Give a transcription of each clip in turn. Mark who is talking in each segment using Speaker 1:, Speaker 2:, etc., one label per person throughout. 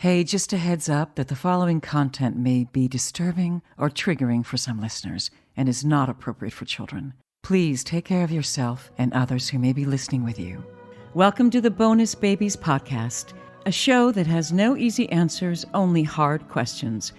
Speaker 1: Hey, just a heads up that the following content may be disturbing or triggering for some listeners and is not appropriate for children. Please take care of yourself and others who may be listening with you. Welcome to the Bonus Babies podcast, a show that has no easy answers, only hard questions.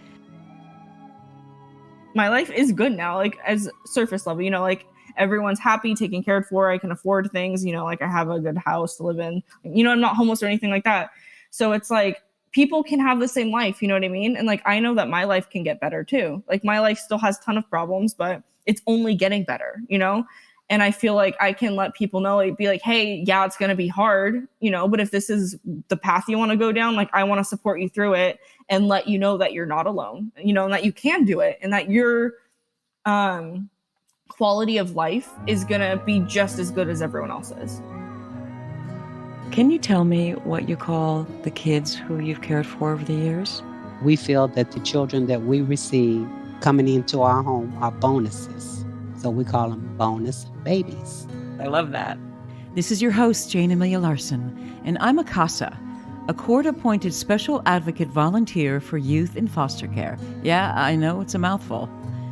Speaker 2: My life is good now, like as surface level, like everyone's happy, taken cared for. I can afford things, like I have a good house to live in, I'm not homeless or anything like that. So it's like, people can have the same life, you know what I mean? And like, I know that my life can get better too. Like my life still has a ton of problems, but it's only getting better, And I feel like I can let people know, like, be like, hey, yeah, it's going to be hard, but if this is the path you want to go down, like I want to support you through it and let you know that you're not alone, and that you can do it and that your quality of life is going to be just as good as everyone else's.
Speaker 1: Can you tell me what you call the kids who you've cared for over the years?
Speaker 3: We feel that the children that we receive coming into our home are bonuses. So we call them bonus babies.
Speaker 1: I love that. This is your host, Jayne Amelia Larson, and I'm a CASA, a court-appointed special advocate volunteer for youth in foster care. Yeah, I know it's a mouthful.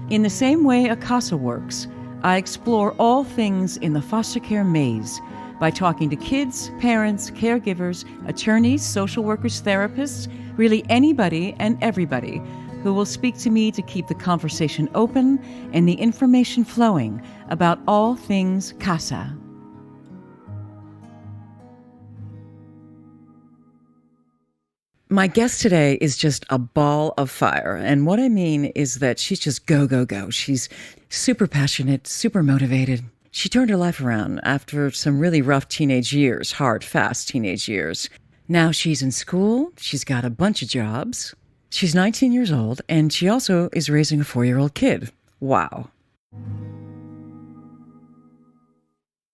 Speaker 1: In the same way a CASA works, I explore all things in the foster care maze by talking to kids, parents, caregivers, attorneys, social workers, therapists, really anybody and everybody who will speak to me to keep the conversation open and the information flowing about all things CASA. My guest today is just a ball of fire. And what I mean is that she's just go, go, go. She's super passionate, super motivated. She turned her life around after some really rough teenage years, hard, fast teenage years. Now she's in school. She's got a bunch of jobs. She's 19 years old, and she also is raising a 4-year-old kid. Wow.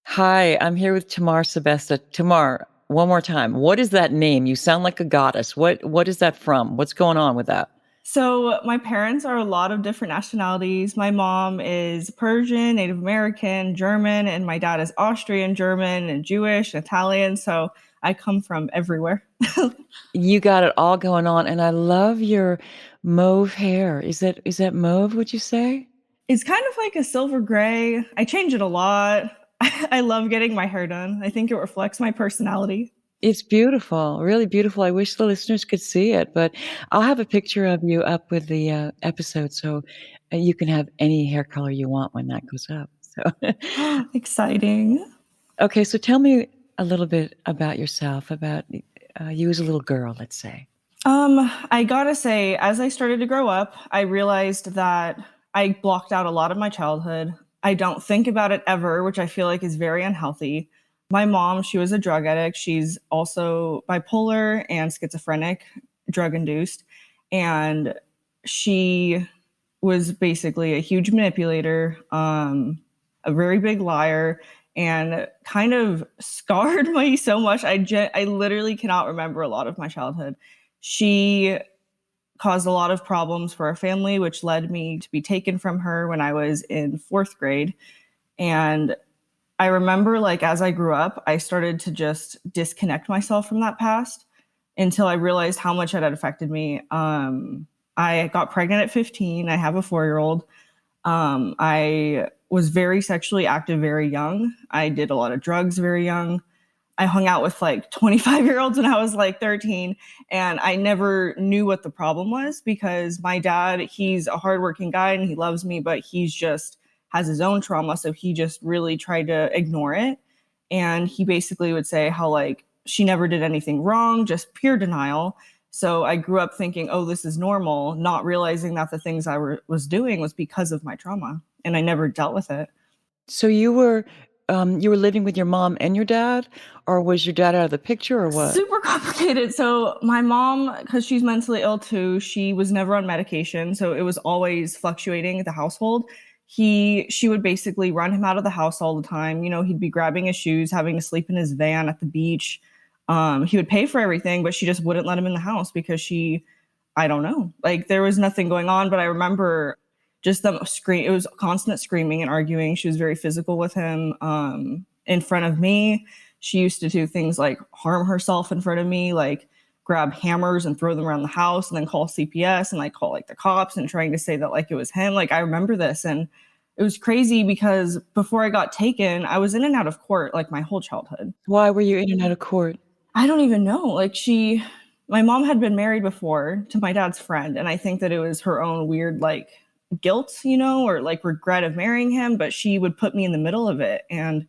Speaker 1: Hi, I'm here with Tamar Sebesta. Tamar, one more time. What is that name? You sound like a goddess. What is that from? What's going on with that?
Speaker 2: So my parents are a lot of different nationalities. My mom is Persian, Native American, German, and my dad is Austrian, German, and Jewish, Italian. So I come from everywhere.
Speaker 1: You got it all going on. And I love your mauve hair. Is that mauve, would you say?
Speaker 2: It's kind of like a silver gray. I change it a lot. I love getting my hair done. I think it reflects my personality.
Speaker 1: It's beautiful, really beautiful. I wish the listeners could see it, but I'll have a picture of you up with the episode so you can have any hair color you want when that goes up. So
Speaker 2: exciting.
Speaker 1: Okay, so tell me a little bit about yourself, about you as a little girl, let's say.
Speaker 2: I gotta say, as I started to grow up, I realized that I blocked out a lot of my childhood. I don't think about it ever, which I feel like is very unhealthy. My mom, she was a drug addict. She's also bipolar and schizophrenic, drug-induced. And she was basically a huge manipulator, a very big liar, and kind of scarred me so much. I literally cannot remember a lot of my childhood. She caused a lot of problems for our family, which led me to be taken from her when I was in 4th grade. And I remember, like, as I grew up, I started to just disconnect myself from that past until I realized how much it had affected me. I got pregnant at 15. I have a 4-year-old. I was very sexually active very young. I did a lot of drugs very young. I hung out with like 25-year-olds when I was like 13, and I never knew what the problem was because my dad, he's a hardworking guy and he loves me, but he's just has his own trauma. So he just really tried to ignore it. And he basically would say how like she never did anything wrong, just pure denial. So I grew up thinking, oh, this is normal, not realizing that the things I was doing was because of my trauma, and I never dealt with it.
Speaker 1: So you were living with your mom and your dad, or was your dad out of the picture, or what?
Speaker 2: Super complicated. So my mom, because she's mentally ill too, she was never on medication. So it was always fluctuating at the household. She would basically run him out of the house all the time. He'd be grabbing his shoes, having to sleep in his van at the beach. He would pay for everything, but she just wouldn't let him in the house because I don't know, like there was nothing going on. But I remember just them scream. It was constant screaming and arguing. She was very physical with him in front of me. She used to do things like harm herself in front of me, like grab hammers and throw them around the house and then call CPS and like call like the cops and trying to say that like it was him. Like I remember this, and it was crazy because before I got taken, I was in and out of court like my whole childhood.
Speaker 1: Why were you in and out of court?
Speaker 2: I don't even know. Like my mom had been married before to my dad's friend, and I think that it was her own weird like guilt, you know, or like regret of marrying him, but she would put me in the middle of it, and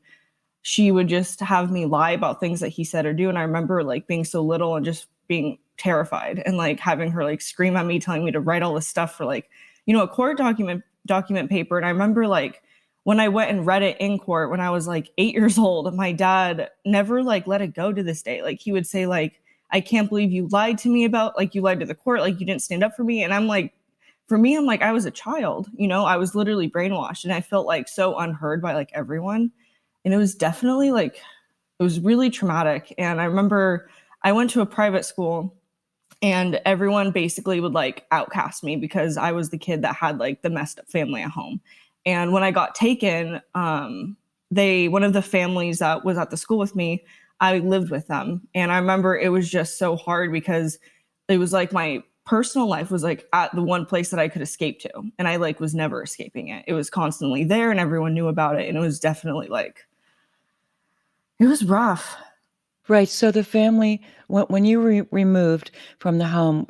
Speaker 2: she would just have me lie about things that he said or do. And I remember like being so little and just being terrified and like having her like scream at me, telling me to write all this stuff for like, you know, a court document paper. And I remember like when I went and read it in court when I was like 8 years old, my dad never like let it go to this day. Like he would say like, I can't believe you lied to me about, like you lied to the court, like you didn't stand up for me. And I'm like, for me, I'm like, I was a child, you know, I was literally brainwashed, and I felt like so unheard by like everyone. And it was definitely like, it was really traumatic. And I remember I went to a private school, and everyone basically would like outcast me because I was the kid that had like the messed up family at home. And when I got taken, one of the families that was at the school with me, I lived with them. And I remember it was just so hard because it was like my personal life was like at the one place that I could escape to. And I like was never escaping it. It was constantly there and everyone knew about it. And it was definitely like, it was rough.
Speaker 1: Right. So the family, when you were removed from the home,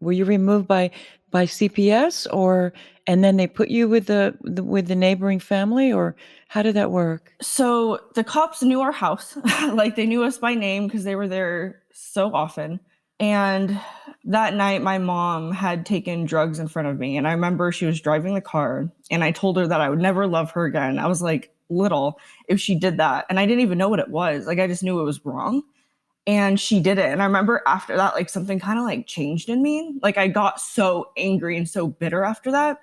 Speaker 1: were you removed by CPS, or and then they put you with the neighboring family, or how did that work?
Speaker 2: So the cops knew our house, like they knew us by name because they were there so often. And that night, my mom had taken drugs in front of me, and I remember she was driving the car, and I told her that I would never love her again. I was like little if she did that, and I didn't even know what it was. Like I just knew it was wrong, and she did it. And I remember after that, like something kind of like changed in me. Like I got so angry and so bitter after that.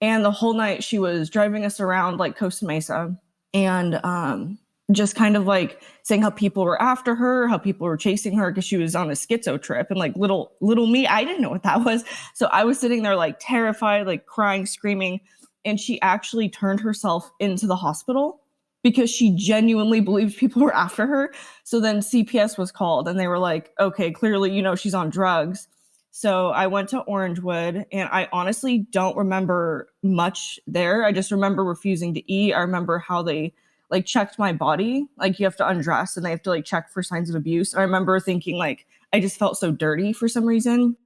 Speaker 2: And the whole night she was driving us around like Costa Mesa, and just kind of like saying how people were after her, how people were chasing her because she was on a schizo trip. And like little me, I didn't know what that was. So I was sitting there like terrified, like crying, screaming. And she actually turned herself into the hospital because she genuinely believed people were after her. So then CPS was called, and they were like, okay, clearly, you know, she's on drugs. So I went to Orangewood, and I honestly don't remember much there. I just remember refusing to eat. I remember how they like checked my body. Like you have to undress and they have to like check for signs of abuse. I remember thinking like, I just felt so dirty for some reason.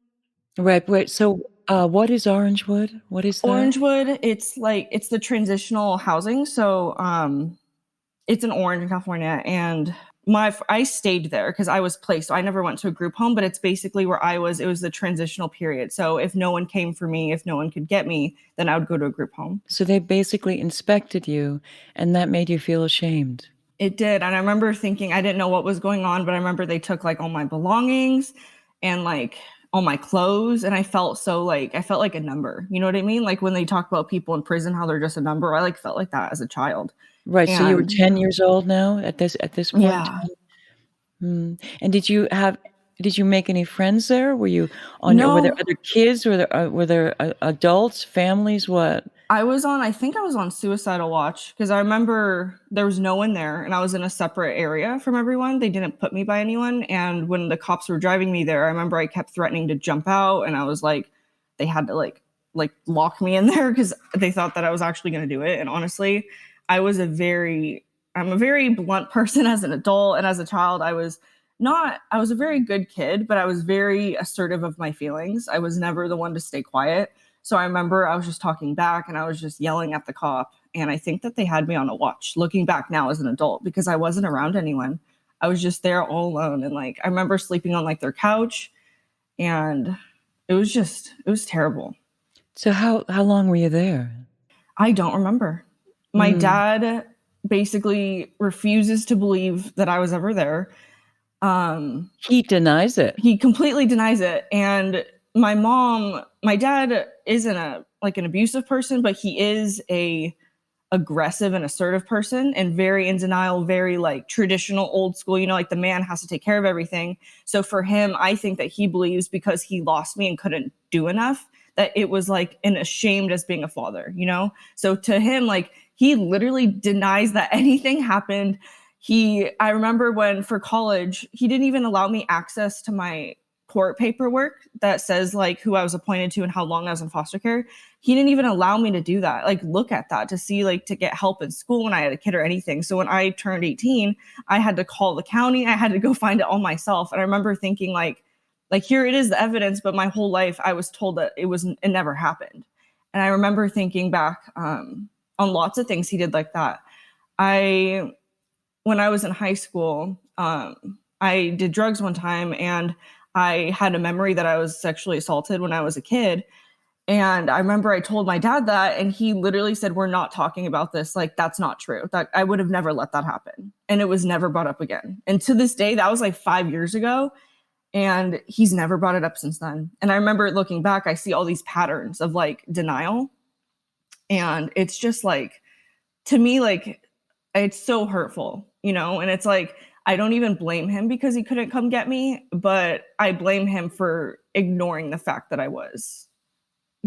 Speaker 1: Right. So what is Orangewood? What is that?
Speaker 2: Orangewood, it's the transitional housing. So it's in Orange in California, and I stayed there because I was placed. So I never went to a group home, but it's basically where I was. It was the transitional period. So if no one came for me, if no one could get me, then I would go to a group home.
Speaker 1: So they basically inspected you, and that made you feel ashamed.
Speaker 2: It did. And I remember thinking, I didn't know what was going on, but I remember they took like all my belongings and like all my clothes. And I felt like a number. You know what I mean? Like when they talk about people in prison, how they're just a number. I like felt like that as a child.
Speaker 1: Right. So you were 10 years old now at this point?
Speaker 2: Yeah.
Speaker 1: And did you make any friends there? Were you on?
Speaker 2: No.
Speaker 1: Were there other kids? Were there adults, families? What?
Speaker 2: I think I was on suicidal watch because I remember there was no one there, and I was in a separate area from everyone. They didn't put me by anyone. And when the cops were driving me there, I remember I kept threatening to jump out, and I was like, they had to like lock me in there because they thought that I was actually going to do it. And honestly, I'm a very blunt person as an adult, and as a child, I was a very good kid, but I was very assertive of my feelings. I was never the one to stay quiet. So I remember I was just talking back, and I was just yelling at the cop. And I think that they had me on a watch looking back now as an adult because I wasn't around anyone. I was just there all alone. And like, I remember sleeping on like their couch, and it was terrible.
Speaker 1: So how long were you there?
Speaker 2: I don't remember. My dad basically refuses to believe that I was ever there.
Speaker 1: He denies it.
Speaker 2: He completely denies it. And my dad isn't an abusive person, but he is a aggressive and assertive person, and very in denial, very like traditional old school, you know, like the man has to take care of everything. So for him, I think that he believes because he lost me and couldn't do enough, that it was like an ashamed as being a father, you know? So to him, like he literally denies that anything happened. I remember when for college, he didn't even allow me access to my court paperwork that says like who I was appointed to and how long I was in foster care. He didn't even allow me to do that, like look at that to see like to get help in school when I had a kid or anything. So when I turned 18, I had to call the county. I had to go find it all myself. And I remember thinking like here it is, the evidence, but my whole life I was told that it never happened. And I remember thinking back on lots of things he did like that. When I was in high school, I did drugs one time, and I had a memory that I was sexually assaulted when I was a kid. And I remember I told my dad that, and he literally said, we're not talking about this. Like, that's not true. That I would have never let that happen. And it was never brought up again. And to this day, that was like 5 years ago. And he's never brought it up since then. And I remember looking back, I see all these patterns of like denial. And it's just like, to me, like, it's so hurtful, and it's like, I don't even blame him because he couldn't come get me, but I blame him for ignoring the fact that I was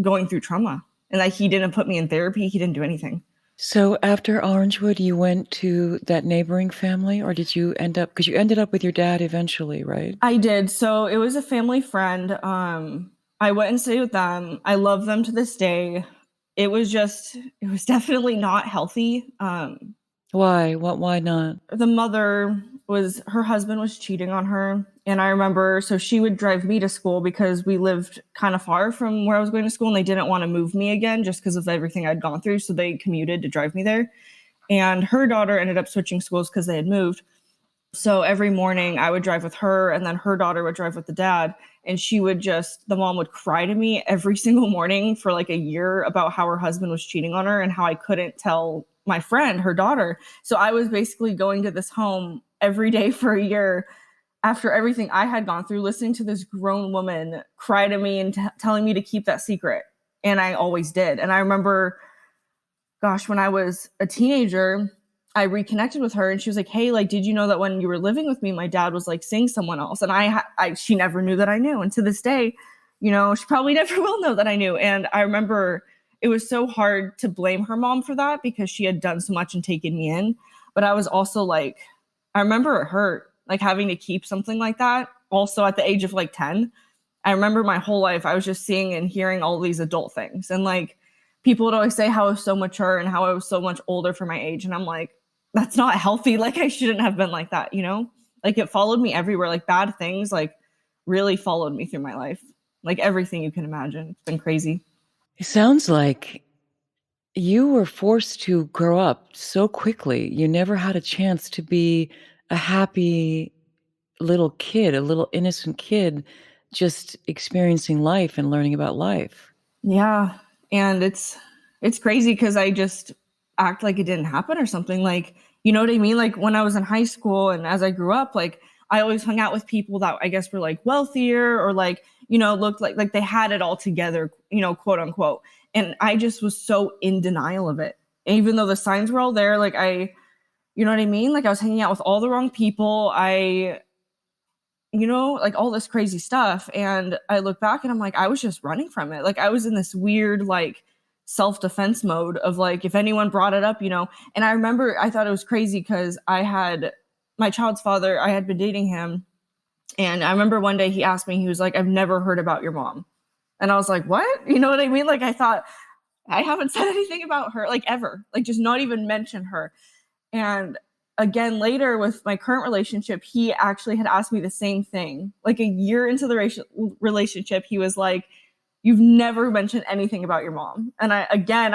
Speaker 2: going through trauma and that he didn't put me in therapy. He didn't do anything.
Speaker 1: So after Orangewood, you went to that neighboring family, or did you because you ended up with your dad eventually, right?
Speaker 2: I did. So it was a family friend. I went and stayed with them. I love them to this day. It was definitely not healthy.
Speaker 1: Why? Why not?
Speaker 2: The mother her husband was cheating on her. And I remember, so she would drive me to school because we lived kind of far from where I was going to school, and they didn't want to move me again just because of everything I'd gone through. So they commuted to drive me there. And her daughter ended up switching schools because they had moved. So every morning I would drive with her, and then her daughter would drive with the dad. And the mom would cry to me every single morning for like a year about how her husband was cheating on her and how I couldn't tell my friend, her daughter. So I was basically going to this home every day for a year after everything I had gone through, listening to this grown woman cry to me and telling me to keep that secret. And I always did. And I remember, gosh, when I was a teenager, I reconnected with her, and she was like, hey, like, did you know that when you were living with me, my dad was like seeing someone else? And she never knew that I knew. And to this day, she probably never will know that I knew. And I remember it was so hard to blame her mom for that because she had done so much and taken me in. But I was also like, I remember it hurt, like having to keep something like that. Also at the age of like 10, I remember my whole life, I was just seeing and hearing all these adult things. And like, people would always say how I was so mature and how I was so much older for my age. And I'm like, that's not healthy. Like, I shouldn't have been like that, Like, it followed me everywhere. Like, bad things, like, really followed me through my life. Like, everything you can imagine. It's been crazy.
Speaker 1: It sounds like you were forced to grow up so quickly. You never had a chance to be a happy little kid, a little innocent kid, just experiencing life and learning about life.
Speaker 2: Yeah. And it's crazy because I just act like it didn't happen or something. Like, you know what I mean? Like, when I was in high school and as I grew up, like, I always hung out with people that I guess were like wealthier or like, looked like they had it all together, quote unquote. And I just was so in denial of it. And even though the signs were all there, like you know what I mean? Like, I was hanging out with all the wrong people. Like all this crazy stuff. And I look back and I'm like, I was just running from it. Like, I was in this weird, like, self-defense mode of like, if anyone brought it up, and I remember I thought it was crazy because I had my child's father, I had been dating him. And I remember one day he asked me, he was like, I've never heard about your mom. And I was like, what? You know what I mean? Like, I thought, I haven't said anything about her, like, ever, like, just not even mention her. And again, later with my current relationship, he actually had asked me the same thing. Like, a year into the relationship, he was like, you've never mentioned anything about your mom. And I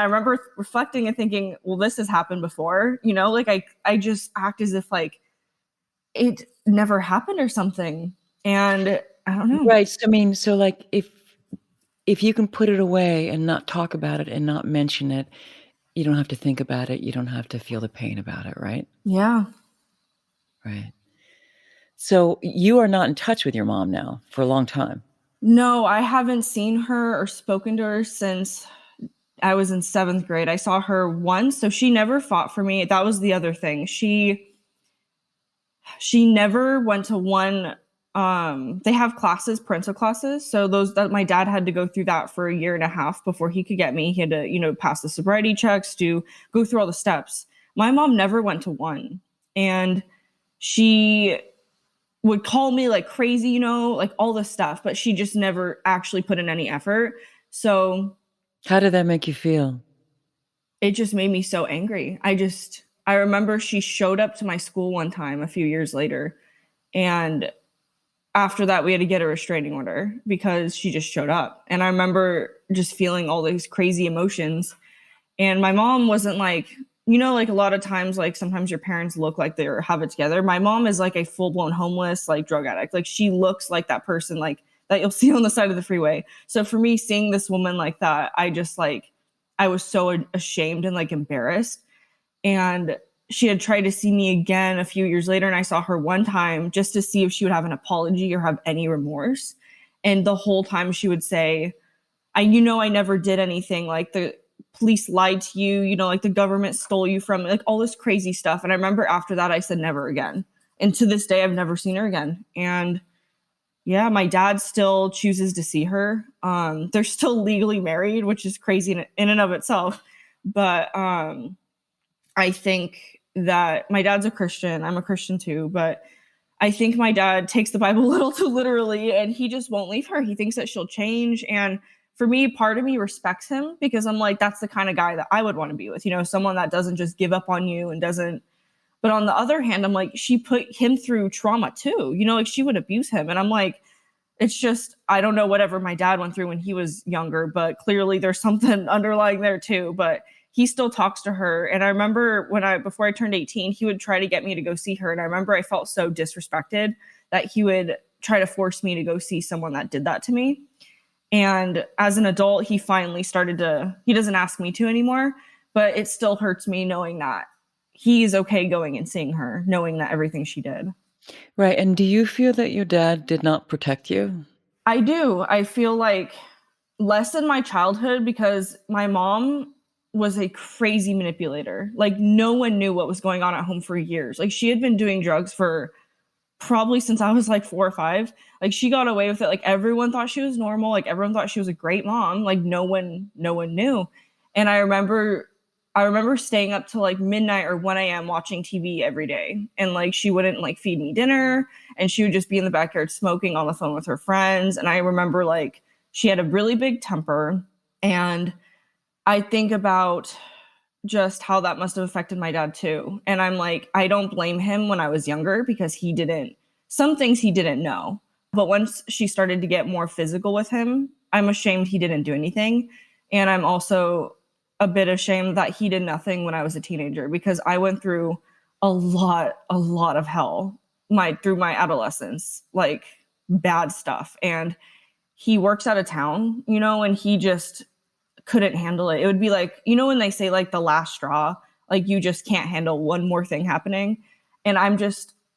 Speaker 2: remember reflecting and thinking, well, this has happened before, like I just act as if like it never happened or something. And I don't know.
Speaker 1: Right. So like if you can put it away and not talk about it and not mention it, you don't have to think about it. You don't have to feel the pain about it, right?
Speaker 2: Yeah.
Speaker 1: Right. So you are not in touch with your mom now for a long time.
Speaker 2: No, I haven't seen her or spoken to her since I was in 7th grade. I saw her once, so she never fought for me. That was the other thing. She never went to one. They have classes, parental classes. So that my dad had to go through that for a year and a half before he could get me. He had to, pass the sobriety checks, to go through all the steps. My mom never went to one. And she would call me like crazy, you know, like all this stuff, but she just never actually put in any effort. So
Speaker 1: how did that make you feel?
Speaker 2: It just made me so angry. I remember she showed up to my school one time a few years later, and after that we had to get a restraining order because she just showed up. And I remember just feeling all these crazy emotions. And my mom wasn't like, you know, like a lot of times, like sometimes your parents look like they have it together. My mom is like a full-blown homeless, like drug addict. Like she looks like that person like that you'll see on the side of the freeway. So for me, seeing this woman like that, I was so ashamed and like embarrassed. And she had tried to see me again a few years later, and I saw her one time just to see if she would have an apology or have any remorse. And the whole time she would say, I never did anything. Like the police lied to you, you know, like the government stole you from, like all this crazy stuff. And I remember after that, I said never again. And to this day, I've never seen her again. And yeah, my dad still chooses to see her. They're still legally married, which is crazy in and of itself. But I think that my dad's a Christian. I'm a Christian too. But I think my dad takes the Bible a little too literally, and he just won't leave her. He thinks that she'll change. And for me, part of me respects him because I'm like, that's the kind of guy that I would want to be with, you know, someone that doesn't just give up on you and doesn't. But on the other hand, I'm like, she put him through trauma too, you know, like she would abuse him. And I'm like, it's just, I don't know whatever my dad went through when he was younger, but clearly there's something underlying there too. But he still talks to her. And I remember before I turned 18, he would try to get me to go see her. And I remember I felt so disrespected that he would try to force me to go see someone that did that to me. And as an adult, he finally he doesn't ask me to anymore, but it still hurts me knowing that he's okay going and seeing her, knowing that everything she did.
Speaker 1: Right. And do you feel that your dad did not protect you?
Speaker 2: I do. I feel like less in my childhood because my mom was a crazy manipulator. Like no one knew what was going on at home for years. Like she had been doing drugs for probably since I was like 4 or 5. Like she got away with it. Like everyone thought she was normal. Like everyone thought she was a great mom. Like no one knew. And I remember staying up till like midnight or 1 a.m. watching TV every day. And like she wouldn't like feed me dinner, and she would just be in the backyard smoking on the phone with her friends. And I remember like she had a really big temper. And I think about just how that must have affected my dad too. And I'm like, I don't blame him when I was younger because some things he didn't know. But once she started to get more physical with him, I'm ashamed he didn't do anything. And I'm also a bit ashamed that he did nothing when I was a teenager because I went through a lot of hell through my adolescence, like bad stuff. And he works out of town, you know, and he just couldn't handle it. It would be like, you know, when they say like the last straw, like you just can't handle one more thing happening. And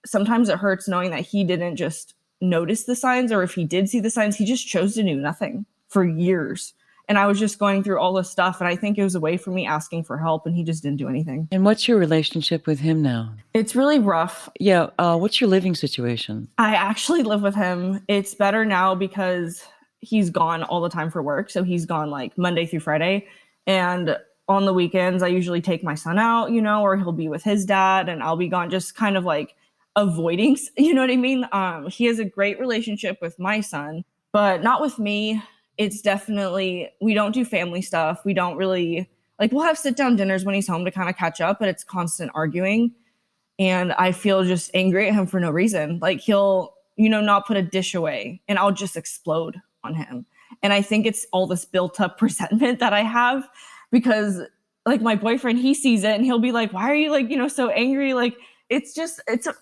Speaker 2: sometimes it hurts knowing that he didn't just notice the signs, or if he did see the signs, he just chose to do nothing for years. And I was just going through all this stuff. And I think it was a way for me asking for help, and he just didn't do anything.
Speaker 1: And what's your relationship with him now?
Speaker 2: It's really rough.
Speaker 1: Yeah. What's your living situation?
Speaker 2: I actually live with him. It's better now because he's gone all the time for work. So he's gone like Monday through Friday. And on the weekends, I usually take my son out, you know, or he'll be with his dad and I'll be gone, just kind of like avoiding, you know what I mean? He has a great relationship with my son, but not with me. It's definitely, we don't do family stuff. We don't really, like, we'll have sit down dinners when he's home to kind of catch up, but it's constant arguing. And I feel just angry at him for no reason. Like he'll, you know, not put a dish away and I'll just explode on him. And I think it's all this built up resentment that I have because like my boyfriend, he sees it and he'll be like, why are you like, you know, so angry? Like, it's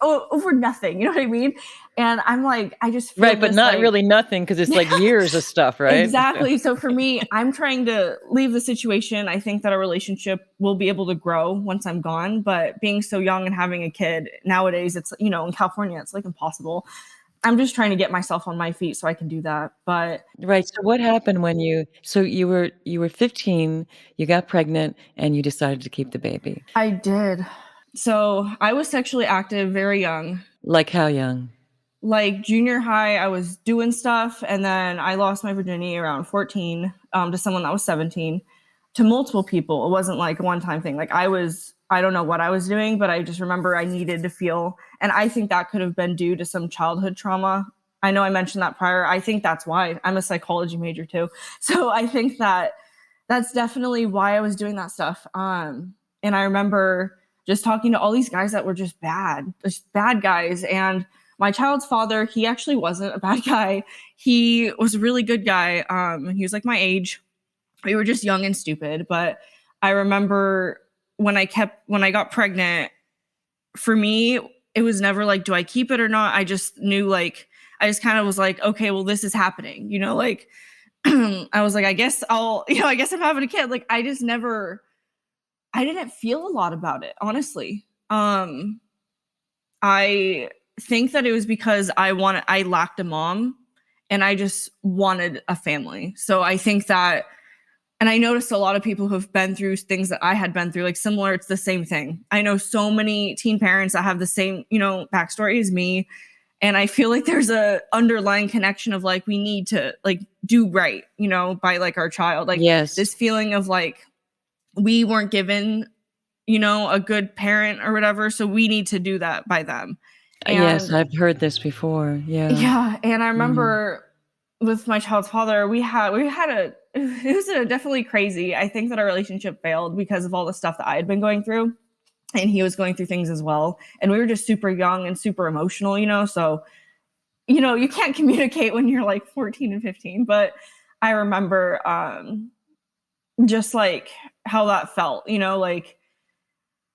Speaker 2: over nothing. You know what I mean? And I'm like, I just feel
Speaker 1: right. But not really nothing because it's like years of stuff, right?
Speaker 2: Exactly. So for me, I'm trying to leave the situation. I think that our relationship will be able to grow once I'm gone. But being so young and having a kid nowadays, it's, you know, in California, it's like impossible. I'm just trying to get myself on my feet so I can do that. But
Speaker 1: right. So what happened when you were 15, you got pregnant and you decided to keep the baby?
Speaker 2: I did. So I was sexually active very young.
Speaker 1: Like how young?
Speaker 2: Like junior high, I was doing stuff. And then I lost my virginity around 14 to someone that was 17, to multiple people. It wasn't like a one-time thing. Like I was I don't know what I was doing, but I just remember I needed to feel, and I think that could have been due to some childhood trauma. I know I mentioned that prior. I think that's why. I'm a psychology major too. So I think that that's definitely why I was doing that stuff. And I remember just talking to all these guys that were just bad guys. And my child's father, he actually wasn't a bad guy. He was a really good guy. He was like my age. We were just young and stupid. But I remember when I got pregnant, for me, it was never like, do I keep it or not? I just knew, like, I just kind of was like, okay, well, this is happening, like, I was like, I guess I'm having a kid. Like, I didn't feel a lot about it, honestly. I think that it was because I lacked a mom and I just wanted a family. So I think that, and I noticed a lot of people who've been through things that I had been through, like similar, it's the same thing. I know so many teen parents that have the same, backstory as me. And I feel like there's a underlying connection of like, we need to like do right, by like our child, like
Speaker 1: yes.
Speaker 2: This feeling of like, we weren't given, a good parent or whatever. So we need to do that by them. And,
Speaker 1: yes. I've heard this before. Yeah.
Speaker 2: Yeah. And I remember with my child's father, it was definitely crazy. I think that our relationship failed because of all the stuff that I had been going through. And he was going through things as well. And we were just super young and super emotional, so, you can't communicate when you're like 14 and 15. But I remember just like how that felt, like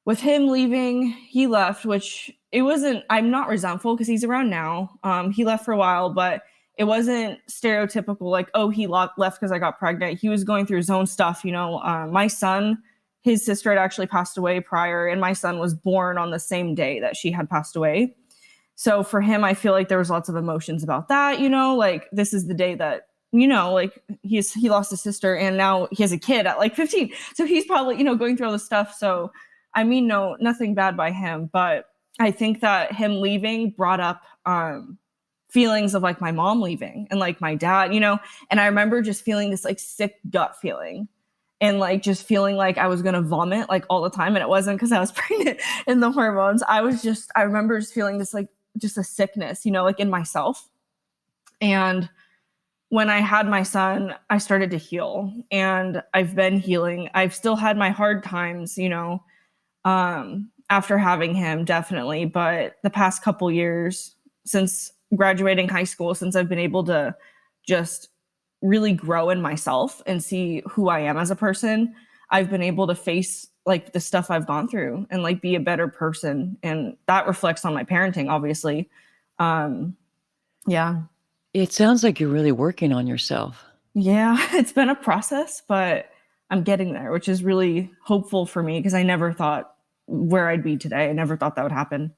Speaker 2: with him leaving, he left, which I'm not resentful because he's around now. He left for a while, but it wasn't stereotypical like, oh, he left because I got pregnant. He was going through his own stuff, my son, his sister had actually passed away prior, and my son was born on the same day that she had passed away. So for him, I feel like there was lots of emotions about that, like this is the day that, like he lost his sister and now he has a kid at like 15. So he's probably, going through all this stuff. So, I mean, no, nothing bad by him, but I think that him leaving brought up feelings of like my mom leaving and like my dad, and I remember just feeling this like sick gut feeling. And like just feeling like I was going to vomit like all the time. And it wasn't because I was pregnant and the hormones. I remember just feeling this like just a sickness, like in myself. And when I had my son, I started to heal and I've been healing. I've still had my hard times, after having him, definitely. But the past couple years since graduating high school, since I've been able to just really grow in myself and see who I am as a person, I've been able to face like the stuff I've gone through and like be a better person. And that reflects on my parenting, obviously. Yeah.
Speaker 1: It sounds like you're really working on yourself.
Speaker 2: Yeah, it's been a process, but I'm getting there, which is really hopeful for me because I never thought where I'd be today. I never thought that would happen.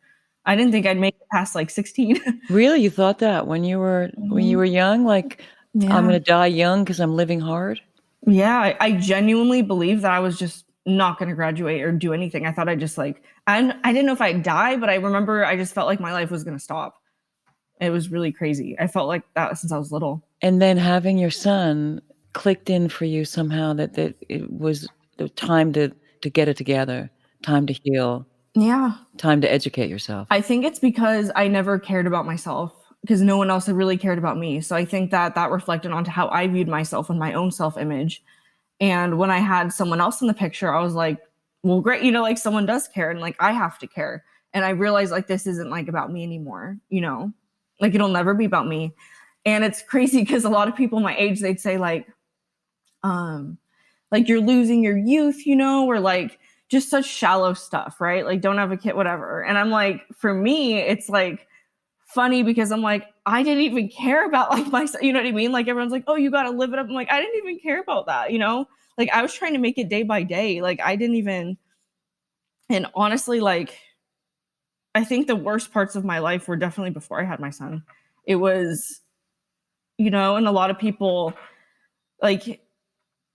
Speaker 2: I didn't think I'd make it past like 16.
Speaker 1: Really? You thought that when you were young, like, yeah. I'm going to die young because I'm living hard?
Speaker 2: Yeah, I genuinely believe that I was just not going to graduate or do anything. I thought I'd just like, I didn't know if I'd die, but I remember I just felt like my life was going to stop. It was really crazy. I felt like that since I was little.
Speaker 1: And then having your son clicked in for you somehow that it was the time to get it together, time to heal.
Speaker 2: Yeah.
Speaker 1: Time to educate yourself.
Speaker 2: I think it's because I never cared about myself because no one else had really cared about me. So I think that reflected onto how I viewed myself and my own self-image. And when I had someone else in the picture, I was like, well, great. Like someone does care and like I have to care. And I realized like this isn't like about me anymore, like it'll never be about me. And it's crazy because a lot of people my age, they'd say like you're losing your youth, or like just such shallow stuff, right? Like don't have a kid, whatever. And I'm like, for me, it's like funny because I'm like, I didn't even care about like myself. You know what I mean? Like everyone's like, oh, you got to live it up. I'm like, I didn't even care about that. Like I was trying to make it day by day. Like I didn't even, and honestly, like, I think the worst parts of my life were definitely before I had my son. It was, and a lot of people like,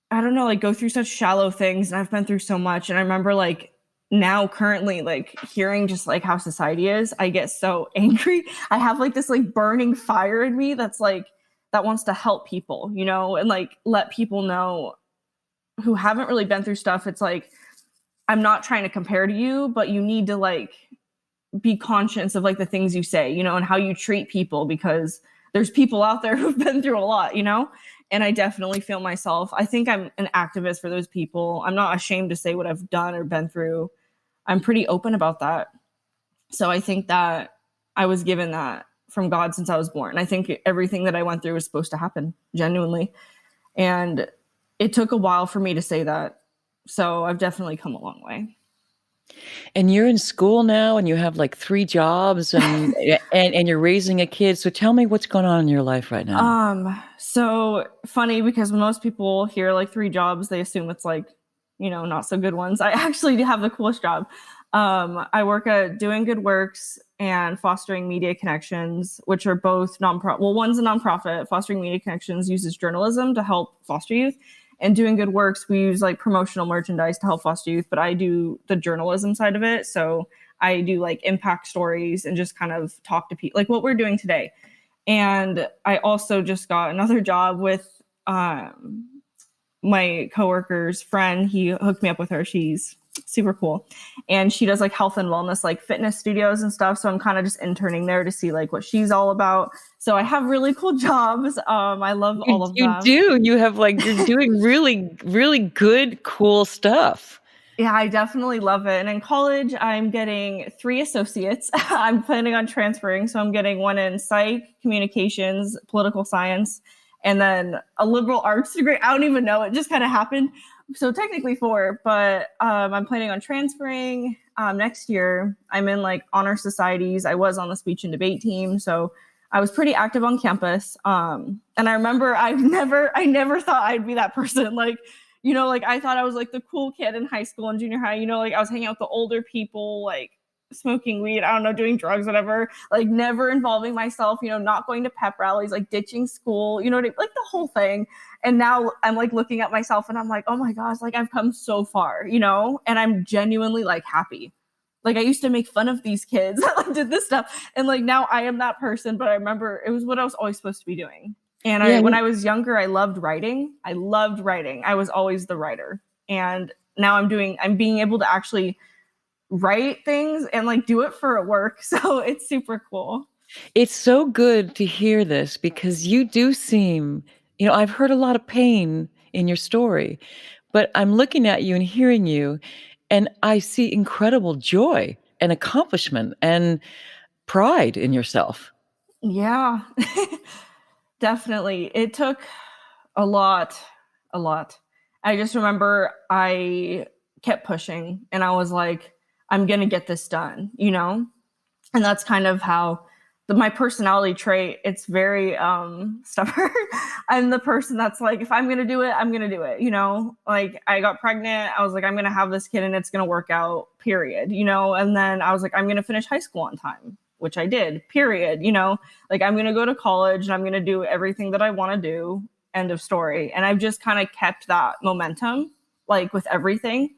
Speaker 2: I don't know, like go through such shallow things. And I've been through so much. And I remember like now currently like hearing just like how society is, I get so angry. I have like this like burning fire in me that's like, that wants to help people, and like let people know who haven't really been through stuff. It's like, I'm not trying to compare to you, but you need to like be conscious of like the things you say, you know, and how you treat people, because there's people out there who've been through a lot, you know, and I definitely feel myself. I think I'm an activist for those people. I'm not ashamed to say what I've done or been through. I'm pretty open about that. So I think that I was given that from God since I was born. I think everything that I went through was supposed to happen genuinely. And it took a while for me to say that. So I've definitely come a long way.
Speaker 1: And you're in school now and you have like 3 jobs and and you're raising a kid. So tell me what's going on in your life right now.
Speaker 2: So funny, because when most people hear like 3 jobs, they assume it's like, you know, not so good ones. I actually have the coolest job. I work at Doing Good Works and Fostering Media Connections, which are both nonprofit. Well, one's a nonprofit. Fostering Media Connections uses journalism to help foster youth. And Doing Good Works, we use like promotional merchandise to help foster youth, but I do the journalism side of it. So I do like impact stories and just kind of talk to people like what we're doing today. And I also just got another job with my coworker's friend. He hooked me up with her. She's super cool. And she does like health and wellness, like fitness studios and stuff. So I'm kind of just interning there to see like what she's all about. So I have really cool jobs. I love all of them.
Speaker 1: You do. You have like, you're doing really, really good, cool stuff.
Speaker 2: Yeah, I definitely love it. And in college, I'm getting 3 associates. I'm planning on transferring. So I'm getting one in psych, communications, political science, and then a liberal arts degree. I don't even know. It just kind of happened. So technically 4, but I'm planning on transferring next year. I'm in like honor societies. I was on the speech and debate team. So I was pretty active on campus. And I remember I never thought I'd be that person. Like, you know, like I thought I was like the cool kid in high school and junior high, you know, like I was hanging out with the older people, like smoking weed, I don't know, doing drugs, whatever, like never involving myself, you know, not going to pep rallies, like ditching school, you know what I mean? Like the whole thing. And now I'm like looking at myself and I'm like, oh my gosh, like I've come so far, you know, and I'm genuinely like happy. Like I used to make fun of these kids that like did this stuff. And like now I am that person, but I remember it was what I was always supposed to be doing. And when I was younger, I loved writing. I was always the writer. And now I'm being able to actually write things and like do it for work. So it's super cool.
Speaker 1: It's so good to hear this because you do seem, you know, I've heard a lot of pain in your story, but I'm looking at you and hearing you and I see incredible joy and accomplishment and pride in yourself.
Speaker 2: Yeah, definitely. It took a lot. I just remember I kept pushing and I was like, I'm going to get this done, you know? And that's kind of how my personality trait, it's very stubborn. I'm the person that's like, if I'm going to do it, I'm going to do it, you know? Like I got pregnant. I was like, I'm going to have this kid and it's going to work out, period, you know? And then I was like, I'm going to finish high school on time, which I did, period, you know? Like I'm going to go to college and I'm going to do everything that I want to do, end of story. And I've just kind of kept that momentum, like with everything.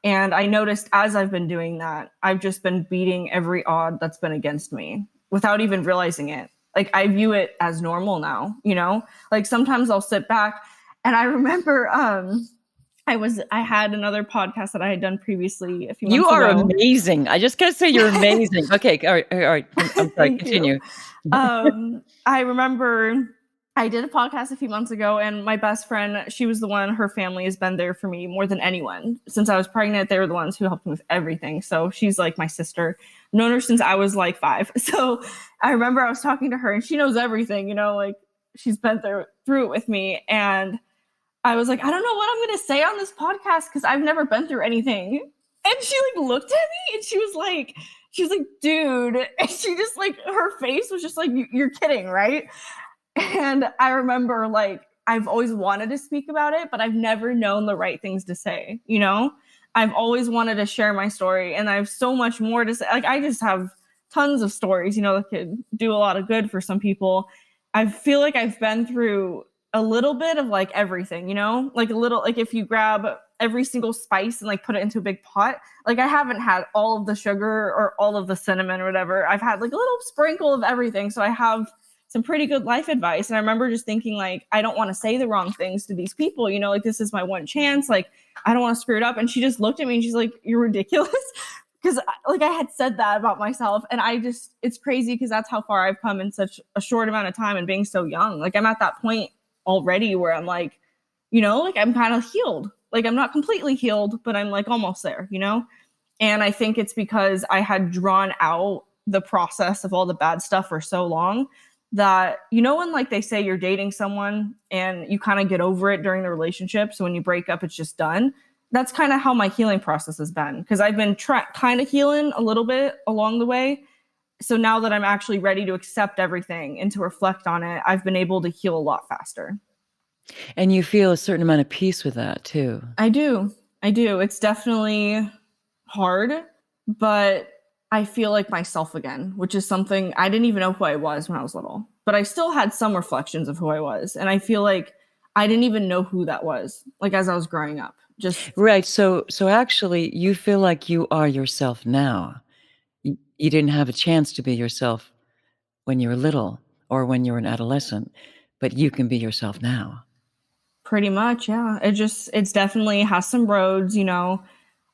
Speaker 2: And I noticed as I've been doing that, I've just been beating every odd that's been against me without even realizing it. Like I view it as normal now, you know, like sometimes I'll sit back and I remember I had another podcast that I had done previously a few months ago.
Speaker 1: You are amazing. I just gotta say you're amazing. Okay. All right. I'm sorry. Continue.
Speaker 2: I remember I did a podcast a few months ago and my best friend, she was the one, her family has been there for me more than anyone. Since I was pregnant, they were the ones who helped me with everything. So she's like my sister. I've known her since I was like 5. So I remember I was talking to her and she knows everything, you know, like she's been through it with me. And I was like, I don't know what I'm going to say on this podcast because I've never been through anything. And she like looked at me and she was like, dude, and she just like, her face was just like, you're kidding, right? And I remember like, I've always wanted to speak about it, but I've never known the right things to say, you know? I've always wanted to share my story and I have so much more to say. Like, I just have tons of stories, you know, that could do a lot of good for some people. I feel like I've been through a little bit of like everything, you know, like a little, like if you grab every single spice and like put it into a big pot, like I haven't had all of the sugar or all of the cinnamon or whatever. I've had like a little sprinkle of everything. So some pretty good life advice. And I remember just thinking like, I don't want to say the wrong things to these people, you know, like this is my one chance. Like, I don't want to screw it up. And she just looked at me and she's like, you're ridiculous. Because like I had said that about myself. And it's crazy because that's how far I've come in such a short amount of time and being so young. Like I'm at that point already where I'm like, you know, like I'm kind of healed. Like I'm not completely healed, but I'm like almost there, you know? And I think it's because I had drawn out the process of all the bad stuff for so long that, you know, when like they say you're dating someone and you kind of get over it during the relationship. So when you break up, it's just done. That's kind of how my healing process has been, because I've been kind of healing a little bit along the way. So now that I'm actually ready to accept everything and to reflect on it, I've been able to heal a lot faster.
Speaker 1: And you feel a certain amount of peace with that too.
Speaker 2: I do. It's definitely hard, but I feel like myself again, which is something I didn't even know who I was when I was little, but I still had some reflections of who I was. And I feel like I didn't even know who that was, like as I was growing up. Just
Speaker 1: right. So actually you feel like you are yourself now. You didn't have a chance to be yourself when you were little or when you were an adolescent, but you can be yourself now.
Speaker 2: Pretty much, yeah. It's definitely has some roads, you know,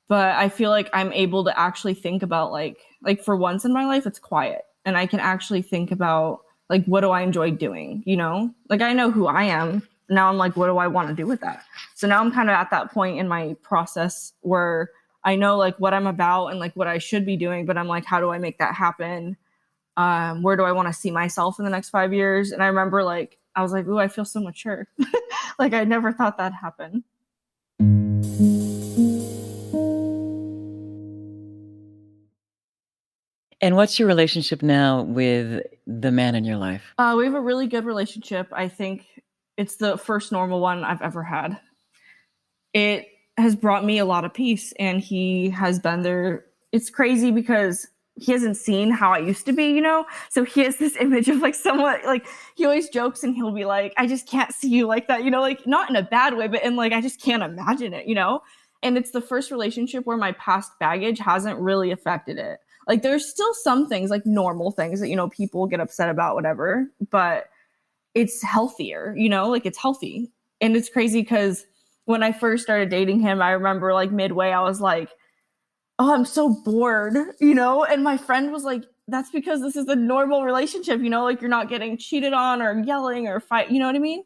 Speaker 2: but I feel like I'm able to actually think about like for once in my life, it's quiet and I can actually think about like, what do I enjoy doing? You know, like I know who I am. Now I'm like, what do I want to do with that? So now I'm kind of at that point in my process where I know like what I'm about and like what I should be doing, but I'm like, how do I make that happen? Where do I want to see myself in the next 5 years? And I remember like, I was like, ooh, I feel so mature. Like I never thought that'd happen.
Speaker 1: And what's your relationship now with the man in your life?
Speaker 2: We have a really good relationship. I think it's the first normal one I've ever had. It has brought me a lot of peace, and he has been there. It's crazy because he hasn't seen how I used to be, you know? So he has this image of like somewhat like he always jokes and he'll be like, I just can't see you like that, you know, like not in a bad way, but in like, I just can't imagine it, you know? And it's the first relationship where my past baggage hasn't really affected it. Like there's still some things like normal things that, you know, people get upset about, whatever, but it's healthier, you know, like it's healthy. And it's crazy because when I first started dating him, I remember like midway, I was like, oh, I'm so bored, you know? And my friend was like, that's because this is a normal relationship, you know, like you're not getting cheated on or yelling or fight, you know what I mean?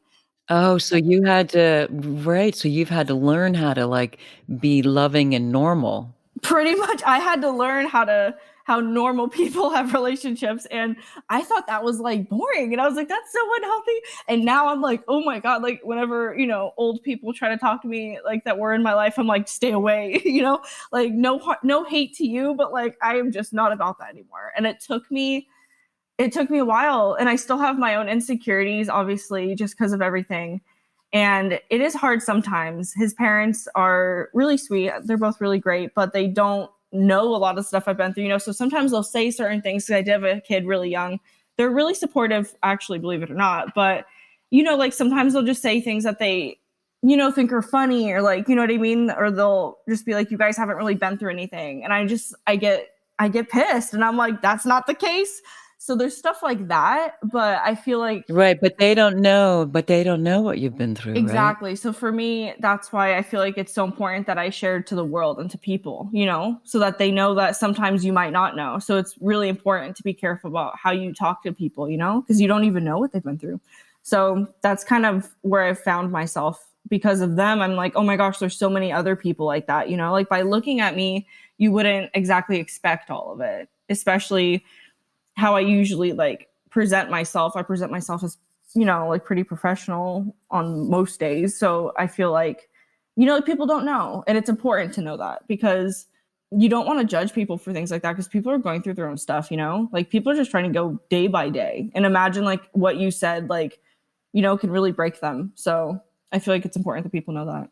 Speaker 1: Oh, so you had to, right. So you've had to learn how to like be loving and normal.
Speaker 2: Pretty much. I had to learn how normal people have relationships. And I thought that was like boring. And I was like, that's so unhealthy. And now I'm like, oh my God, like whenever, you know, old people try to talk to me like that were in my life, I'm like, stay away, you know, like no hate to you, but like, I am just not about that anymore. And it took me a while, and I still have my own insecurities, obviously, just because of everything. And it is hard sometimes. His parents are really sweet. They're both really great, but they don't know a lot of stuff I've been through, you know? So sometimes they'll say certain things. I did have a kid really young. They're really supportive, actually, believe it or not. But, you know, like sometimes they'll just say things that they, you know, think are funny or like, you know what I mean? Or they'll just be like, you guys haven't really been through anything. And I get pissed, and I'm like, that's not the case. So there's stuff like that, but I feel like
Speaker 1: right, but they don't know what you've been through.
Speaker 2: Exactly.
Speaker 1: Right?
Speaker 2: So for me, that's why I feel like it's so important that I share to the world and to people, you know, so that they know that sometimes you might not know. So it's really important to be careful about how you talk to people, you know, because you don't even know what they've been through. So that's kind of where I've found myself because of them. I'm like, oh my gosh, there's so many other people like that, you know, like by looking at me, you wouldn't exactly expect all of it, especially how I usually like present myself. I present myself as, you know, like pretty professional on most days. So I feel like, you know, people don't know. And it's important to know that because you don't want to judge people for things like that because people are going through their own stuff, you know, like people are just trying to go day by day. And imagine like what you said, like, you know, can really break them. So I feel like it's important that people know that.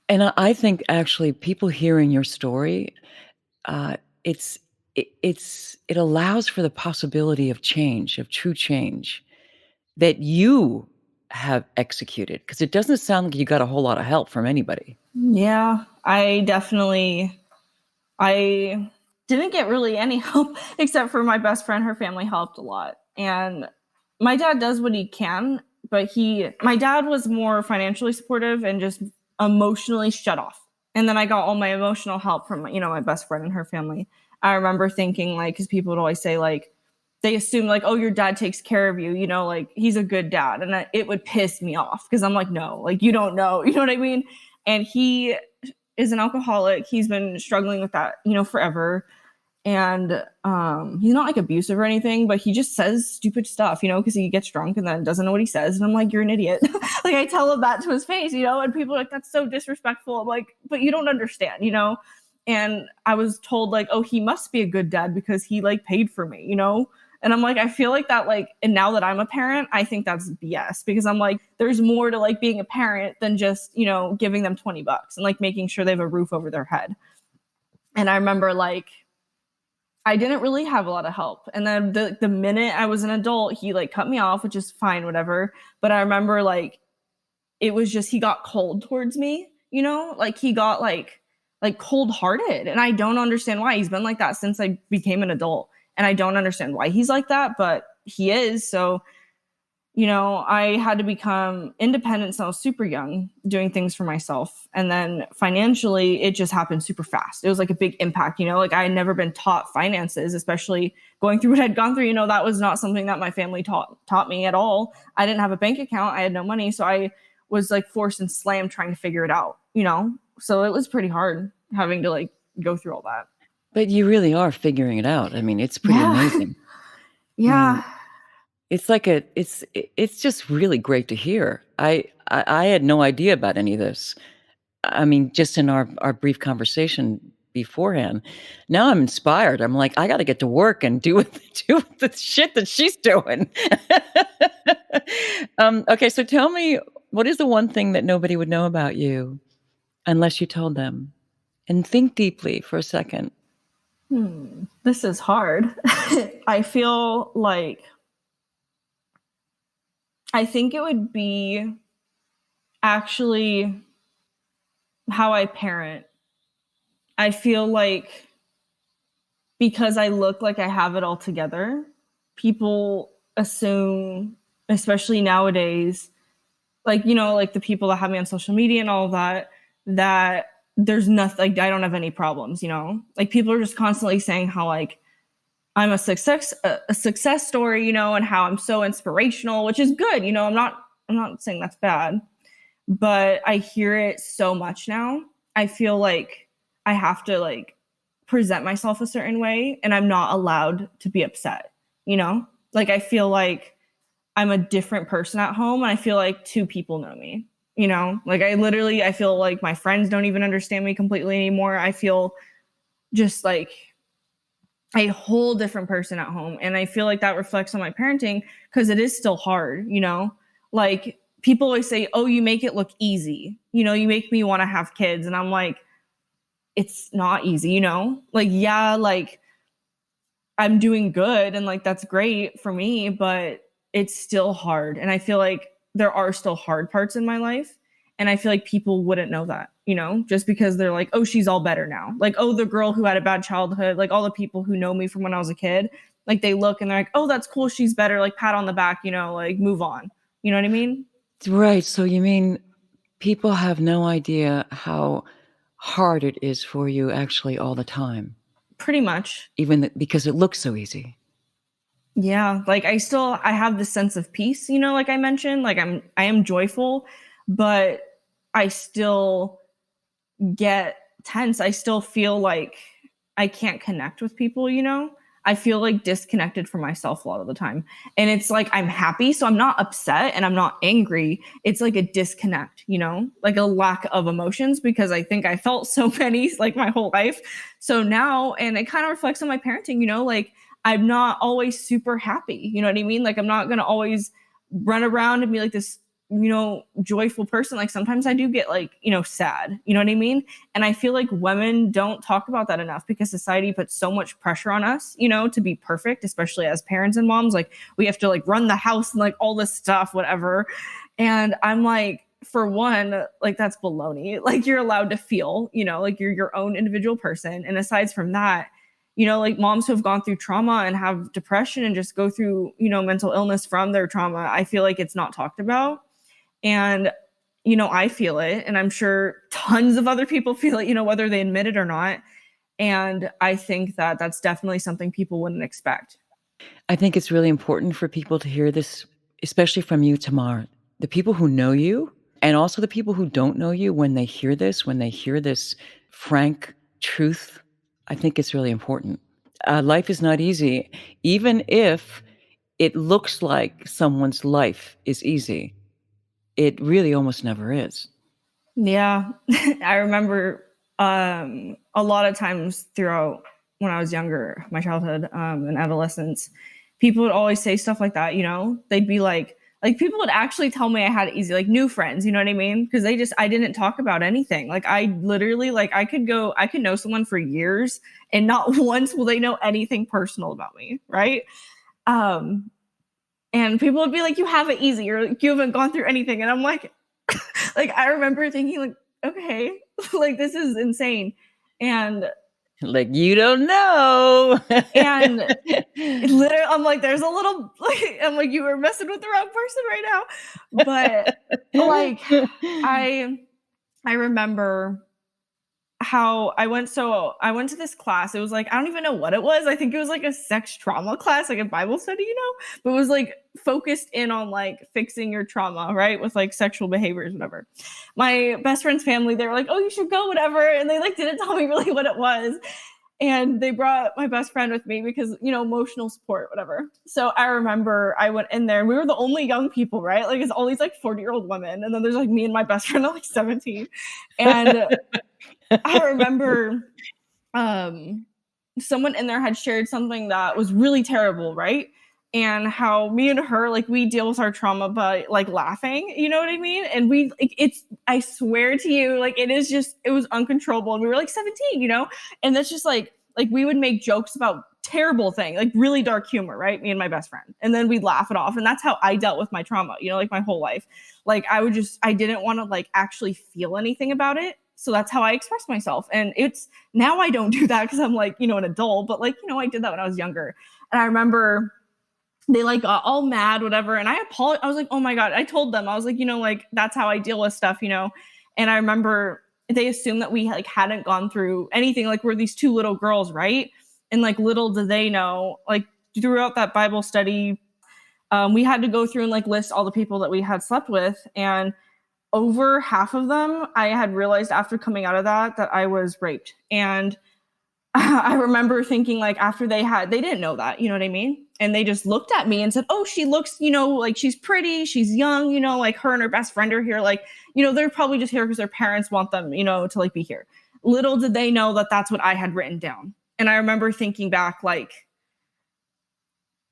Speaker 1: And I think actually people hearing your story, it allows for the possibility of change, of true change that you have executed, because it doesn't sound like you got a whole lot of help from anybody.
Speaker 2: Yeah, I didn't get really any help except for my best friend. Her family helped a lot. And my dad does what he can, but my dad was more financially supportive and just emotionally shut off. And then I got all my emotional help from, my best friend and her family. I remember thinking, like, because people would always say, like, they assume, like, oh, your dad takes care of you, like, he's a good dad. And it would piss me off because I'm like, no, like, you don't know. You know what I mean? And he is an alcoholic. He's been struggling with that, forever. And he's not like abusive or anything, but he just says stupid stuff, because he gets drunk and then doesn't know what he says. And I'm like, you're an idiot. Like, I tell him that to his face, and people are like, that's so disrespectful. I'm like, but you don't understand, And I was told, like, oh, he must be a good dad because he, like, paid for me, And I'm like, I feel like that, like, and now that I'm a parent, I think that's BS because I'm like, there's more to, like, being a parent than just, giving them $20 and, like, making sure they have a roof over their head. And I remember, like, I didn't really have a lot of help. And then the minute I was an adult, he, like, cut me off, which is fine, whatever. But I remember, like, it was just, he got cold towards me, like, he got like cold hearted. And I don't understand why. He's been like that since I became an adult. And I don't understand why he's like that, but he is. So, I had to become independent since I was super young, doing things for myself. And then financially, it just happened super fast. It was like a big impact, like I had never been taught finances, especially going through what I'd gone through. That was not something that my family taught me at all. I didn't have a bank account. I had no money. So I was, like, forced and slammed trying to figure it out, So it was pretty hard having to, like, go through all that.
Speaker 1: But you really are figuring it out. I mean, it's pretty amazing.
Speaker 2: Yeah.
Speaker 1: It's like it's just really great to hear. I had no idea about any of this. I mean, just in our brief conversation beforehand. Now I'm inspired. I'm like, I got to get to work and do the shit that she's doing. Okay, so tell me, what is the one thing that nobody would know about you unless you told them? And think deeply for a second.
Speaker 2: This is hard. I feel like I think it would be actually how I parent. I feel like because I look like I have it all together, people assume, especially nowadays, like, like the people that have me on social media and all that there's nothing, like, I don't have any problems, like people are just constantly saying how, like, I'm a success story, and how I'm so inspirational, which is good. I'm not saying that's bad, but I hear it so much now. I feel like I have to, like, present myself a certain way and I'm not allowed to be upset, like, I feel like I'm a different person at home and I feel like two people know me, like I feel like my friends don't even understand me completely anymore. I feel just like a whole different person at home. And I feel like that reflects on my parenting because it is still hard, like people always say, oh, you make it look easy. You make me want to have kids. And I'm like, it's not easy, like, yeah, like I'm doing good. And, like, that's great for me, but it's still hard. And I feel like there are still hard parts in my life. And I feel like people wouldn't know that, just because they're like, oh, she's all better now. Like, oh, the girl who had a bad childhood, like all the people who know me from when I was a kid, like they look and they're like, oh, that's cool. She's better. Like, pat on the back, like move on. You know what I mean?
Speaker 1: Right. So you mean people have no idea how hard it is for you actually all the time?
Speaker 2: Pretty much.
Speaker 1: Even because it looks so easy.
Speaker 2: Yeah. Like I have this sense of peace, like I mentioned, like I am joyful, but I still get tense. I still feel like I can't connect with people, I feel like disconnected from myself a lot of the time. And it's like I'm happy, so I'm not upset and I'm not angry. It's like a disconnect, like a lack of emotions because I think I felt so many like my whole life. So now, and it kind of reflects on my parenting, like I'm not always super happy. You know what I mean? Like I'm not going to always run around and be like this, joyful person. Like sometimes I do get like, sad, you know what I mean? And I feel like women don't talk about that enough because society puts so much pressure on us, to be perfect, especially as parents and moms. Like we have to like run the house and like all this stuff, whatever. And I'm like, for one, like that's baloney. Like you're allowed to feel, like you're your own individual person. And aside from that, like moms who have gone through trauma and have depression and just go through, mental illness from their trauma. I feel like it's not talked about. And, I feel it, and I'm sure tons of other people feel it, whether they admit it or not. And I think that that's definitely something people wouldn't expect.
Speaker 1: I think it's really important for people to hear this, especially from you, Tamar. The people who know you and also the people who don't know you, when they hear this frank truth, I think it's really important. Life is not easy, even if it looks like someone's life is easy. It really almost never is.
Speaker 2: Yeah. I remember a lot of times throughout when I was younger, my childhood and adolescence, people would always say stuff like that, they'd be like people would actually tell me I had it easy, like new friends, you know what I mean? Because I didn't talk about anything. Like I literally, I could know someone for years and not once will they know anything personal about me. Right. And people would be like, you have it easy, or like, you haven't gone through anything. And I'm like, I remember thinking like, okay, like this is insane. And
Speaker 1: like, you don't know.
Speaker 2: And literally, I'm like, there's a little, I'm like, you were messing with the wrong person right now. But like, I remember how I went to this class. It was like, I don't even know what it was. I think it was like a sex trauma class, like a Bible study, but it was like focused in on like fixing your trauma, right? With like sexual behaviors, whatever. My best friend's family, they were like, oh, you should go, whatever. And they like didn't tell me really what it was. And they brought my best friend with me because, emotional support, whatever. So I remember I went in there and we were the only young people, right? Like it's all these like 40-year-old women. And then there's like me and my best friend at like 17. And I remember someone in there had shared something that was really terrible, right? And how me and her, like, we deal with our trauma by like laughing, you know what I mean? And we, I swear to you, like, it was uncontrollable. And we were like 17, and that's just like we would make jokes about terrible things, like really dark humor, right? Me and my best friend. And then we'd laugh it off. And that's how I dealt with my trauma, like my whole life. Like I didn't want to like actually feel anything about it. So that's how I express myself. And now I don't do that because I'm like, an adult, but like, I did that when I was younger. And I remember they like got all mad, whatever. And I apologized. I was like, oh my God. I told them, I was like, like, that's how I deal with stuff, And I remember they assumed that we like hadn't gone through anything. Like we're these two little girls, right? And like, little do they know, like throughout that Bible study, we had to go through and like list all the people that we had slept with. And over half of them, I had realized after coming out of that I was raped. And I remember thinking like after they didn't know that, you know what I mean? And they just looked at me and said, oh, she looks, like she's pretty, she's young, like her and her best friend are here. Like, they're probably just here because their parents want them, to like be here. Little did they know that that's what I had written down. And I remember thinking back, like,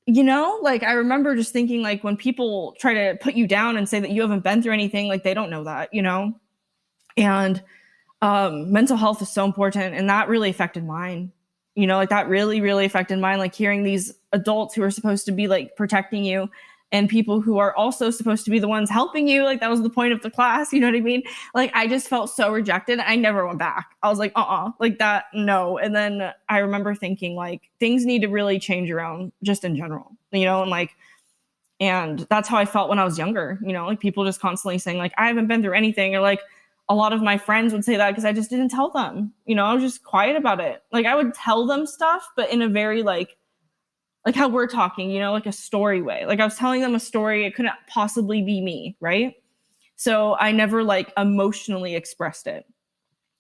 Speaker 2: like I remember just thinking like when people try to put you down and say that you haven't been through anything, like they don't know that, and mental health is so important. And that really affected mine, like that really, really affected mine. Like hearing these adults who are supposed to be like protecting you and people who are also supposed to be the ones helping you. Like that was the point of the class. You know what I mean? Like I just felt so rejected. I never went back. I was like, like that. No. And then I remember thinking like things need to really change around just in general, and that's how I felt when I was younger, like people just constantly saying like, I haven't been through anything, or like a lot of my friends would say that because I just didn't tell them, I was just quiet about it. Like I would tell them stuff, but in a very like how we're talking, like a story way. Like I was telling them a story. It couldn't possibly be me. Right. So I never like emotionally expressed it.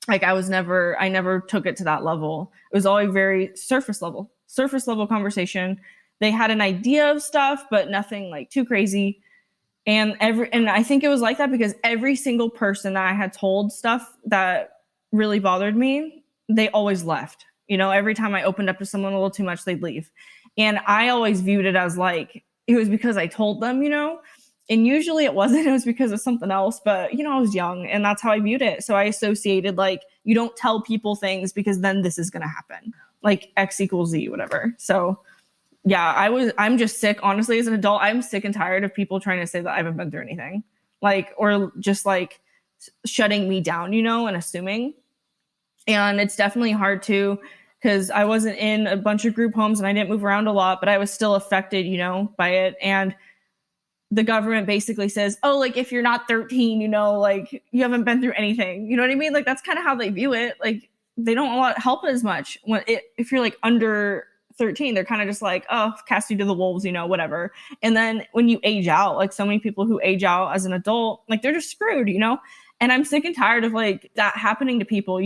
Speaker 2: Like I never took it to that level. It was always very surface level conversation. They had an idea of stuff, but nothing like too crazy. And I think it was like that because every single person that I had told stuff that really bothered me, they always left. Every time I opened up to someone a little too much, they'd leave. And I always viewed it as like, it was because I told them, and usually it wasn't, it was because of something else, but I was young and that's how I viewed it. So I associated like, you don't tell people things because then this is going to happen, like X equals Z, whatever. So yeah, I'm just sick. Honestly, as an adult, I'm sick and tired of people trying to say that I haven't been through anything, like, or just like shutting me down, and assuming. And it's definitely hard too, because I wasn't in a bunch of group homes and I didn't move around a lot, but I was still affected, by it. And the government basically says, oh, like if you're not 13, like you haven't been through anything. You know what I mean? Like that's kind of how they view it. Like they don't help as much if you're like under 13, they're kind of just like, oh, cast you to the wolves, whatever. And then when you age out, like so many people who age out as an adult, like they're just screwed, And I'm sick and tired of like that happening to people,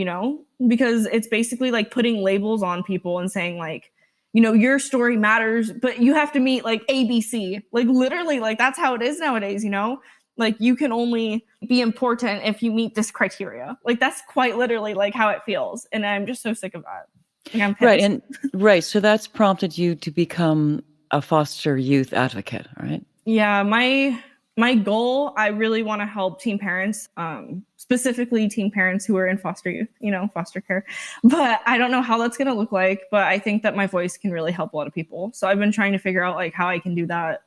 Speaker 2: because it's basically like putting labels on people and saying like, your story matters, but you have to meet like ABC, like literally like that's how it is nowadays, like you can only be important if you meet this criteria. Like that's quite literally like how it feels. And I'm just so sick of that. Like, I'm pissed.
Speaker 1: Right. So that's prompted you to become a foster youth advocate, right?
Speaker 2: Yeah. My goal, I really want to help teen parents, specifically teen parents who are in foster youth, foster care. But I don't know how that's going to look like. But I think that my voice can really help a lot of people. So I've been trying to figure out like how I can do that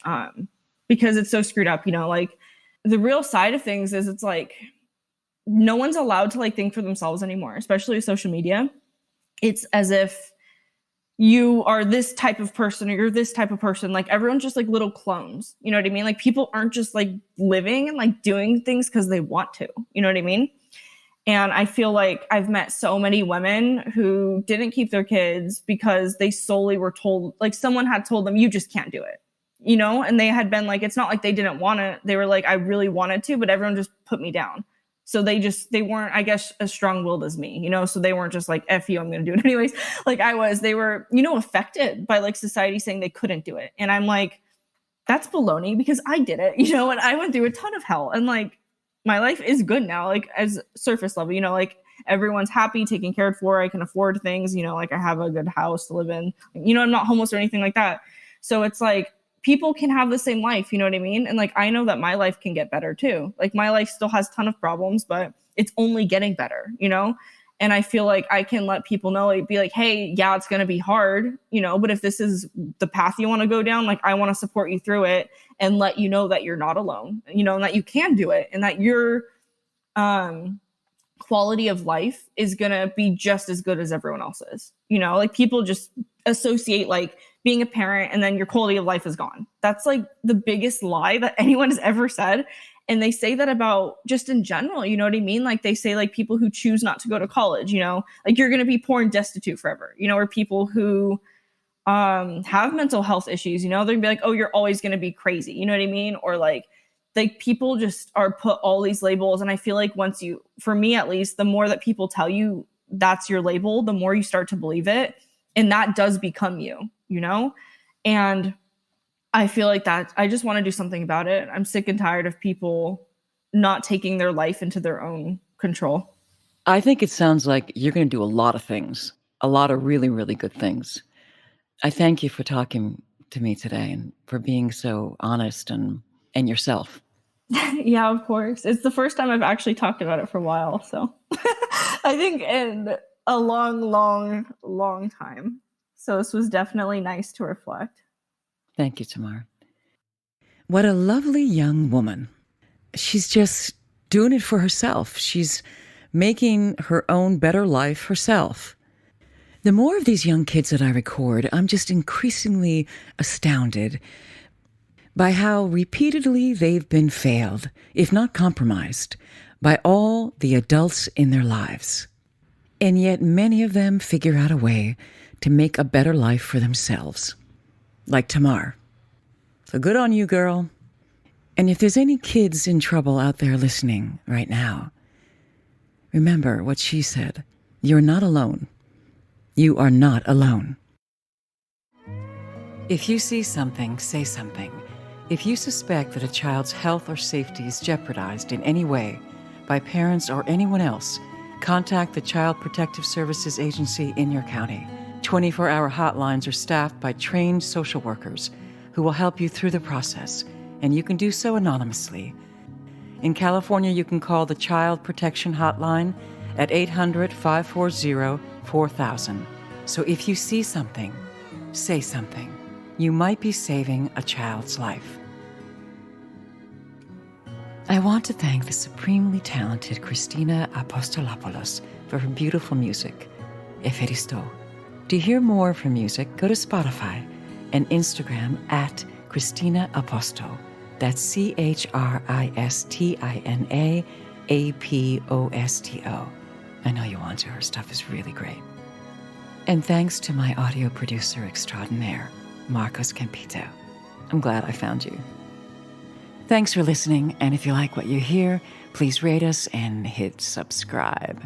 Speaker 2: because it's so screwed up, like the real side of things is it's like no one's allowed to like think for themselves anymore, especially with social media. It's as if you are this type of person or you're this type of person. Like everyone's just like little clones. You know what I mean? Like people aren't just like living and like doing things because they want to. You know what I mean? And I feel like I've met so many women who didn't keep their kids because they solely were told, like someone had told them, you just can't do it. And they had been like, it's not like they didn't want it. They were like, I really wanted to, but everyone just put me down. So they weren't, I guess, as strong-willed as me, so they weren't just like, F you, I'm going to do it anyways. Like they were, affected by like society saying they couldn't do it. And I'm like, that's baloney because I did it, and I went through a ton of hell. And like, my life is good now, like as surface level, like everyone's happy, taken cared for. I can afford things, like I have a good house to live in, I'm not homeless or anything like that. So it's like, people can have the same life, you know what I mean? And like, I know that my life can get better too. Like my life still has a ton of problems, but it's only getting better, And I feel like I can let people know, like, be like, hey, yeah, it's going to be hard, but if this is the path you want to go down, like I want to support you through it and let you know that you're not alone, and that you can do it and that your quality of life is going to be just as good as everyone else's, like people just associate like being a parent and then your quality of life is gone. That's like the biggest lie that anyone has ever said. And they say that about just in general, you know what I mean? Like they say like people who choose not to go to college, like you're going to be poor and destitute forever, or people who have mental health issues, they're gonna be like, oh, you're always going to be crazy. You know what I mean? Or like people just are put all these labels. And I feel like for me at least, the more that people tell you that's your label, the more you start to believe it. And that does become you, And I feel like that I just want to do something about it. I'm sick and tired of people not taking their life into their own control.
Speaker 1: I think it sounds like you're going to do a lot of things, a lot of really, really good things. I thank you for talking to me today and for being so honest and yourself.
Speaker 2: Yeah, of course. It's the first time I've actually talked about it for a while. So I think in a long, long, long time. So this was definitely nice to reflect.
Speaker 1: Thank you, Tamar. What a lovely young woman. She's just doing it for herself. She's making her own better life herself. The more of these young kids that I record, I'm just increasingly astounded by how repeatedly they've been failed, if not compromised, by all the adults in their lives. And yet many of them figure out a way to make a better life for themselves, like Tamar. So good on you, girl. And if there's any kids in trouble out there listening right now, remember what she said. You're not alone. You are not alone. If you see something, say something. If you suspect that a child's health or safety is jeopardized in any way by parents or anyone else, contact the Child Protective Services Agency in your county. 24-hour hotlines are staffed by trained social workers who will help you through the process, and you can do so anonymously. In California, you can call the Child Protection Hotline at 800-540-4000. So if you see something, say something. You might be saving a child's life. I want to thank the supremely talented Christina Apostolopoulos for her beautiful music, Eferisto. To hear more from music, go to Spotify and Instagram at Christina Aposto. That's ChristianaAposto. I know you want to. Her stuff is really great. And thanks to my audio producer extraordinaire, Marcos Campito. I'm glad I found you. Thanks for listening, and if you like what you hear, please rate us and hit subscribe.